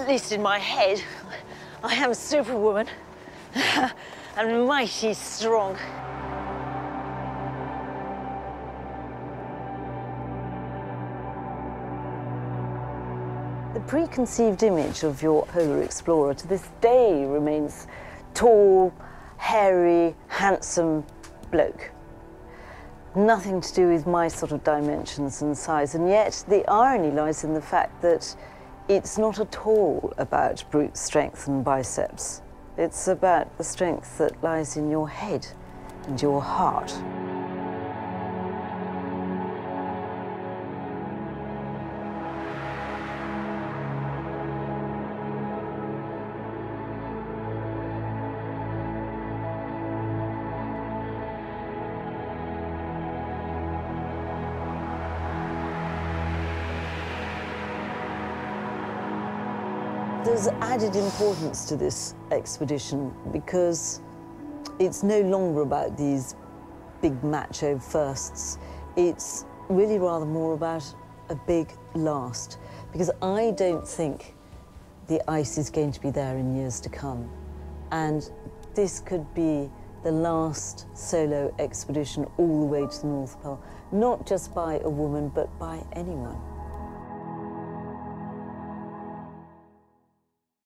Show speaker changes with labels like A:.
A: At least in my head, I am Superwoman and mighty strong. The preconceived image of your polar explorer to this day remains tall, hairy, handsome bloke. Nothing to do with my sort of dimensions and size, and yet the irony lies in the fact that it's not at all about brute strength and biceps. It's about the strength that lies in your head and your heart. There's added importance to this expedition because it's no longer about these big macho firsts. It's really rather more about a big last, because I don't think the ice is going to be there in years to come. And this could be the last solo expedition all the way to the North Pole, not just by a woman, but by anyone.